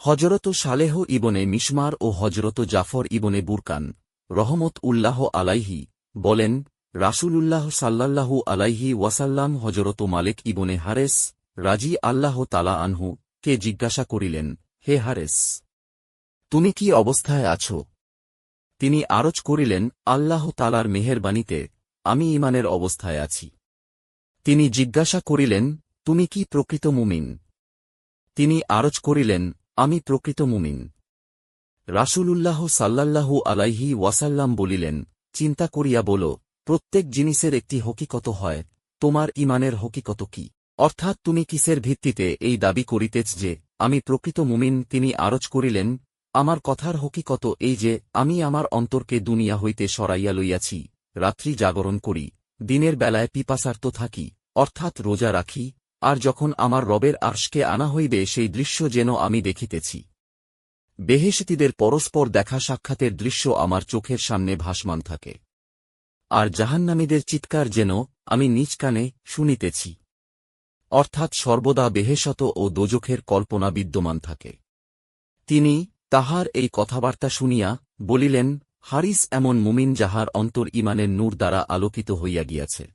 হজরত সালেহ ইবনে মিশমার ও হজরত জাফর ইবনে বুরকান রহমত উল্লাহ আলাইহি বলেন, রাসূলুল্লাহ সাল্লাল্লাহু আলাইহি ওয়াসাল্লাম হজরত মালিক ইবনে হারেস রাজি আল্লাহ তালা আনহু কে জিজ্ঞাসা করিলেন, হে হারেস, তুমি কি অবস্থায় আছো? তিনি আরজ করিলেন, আল্লাহ তালার মেহেরবানীতে আমি ঈমানের অবস্থায় আছি। তিনি জিজ্ঞাসা করিলেন, তুমি কি প্রকৃত মুমিন? তিনি আরজ করিলেন, আমি প্রকৃত মুমিন। রাসূলুল্লাহ সাল্লাল্লাহু আলাইহি ওয়াসাল্লাম বলিলেন, চিন্তা করিয়া বল, প্রত্যেক জিনিসের একটি হকিকত হয়, তোমার ঈমানের হকিকত কি? অর্থাৎ তুমি কিসের ভিত্তিতে এই দাবি করিতেছ যে আমি প্রকৃত মুমিন? তিনি আরজ করিলেন, আমার কথার হকিকত এই যে আমি আমার অন্তরকে দুনিয়া হইতে সরাইয়া লইয়াছি, রাত্রি জাগরণ করি, দিনের বেলায় পিপাসার্ত থাকি, অর্থাৎ রোজা রাখি, আর যখন আমার রবের আরশকে আনা হইবে সেই দৃশ্য যেন আমি দেখিতেছি। বেহেশতীদের পরস্পর দেখা সাক্ষাতের দৃশ্য আমার চোখের সামনে ভাসমান থাকে, আর জাহান্নামীদের চিৎকার যেন আমি নিজ কানে শুনিতেছি। অর্থাৎ সর্বদা বেহেশত ও দোজখের কল্পনা বিদ্যমান থাকে। তিনি তাহার এই কথাবার্তা শুনিয়া বলিলেন, হারিস এমন মুমিন যাহার অন্তর ঈমানের নূর দ্বারা আলোকিত হইয়া গিয়াছে।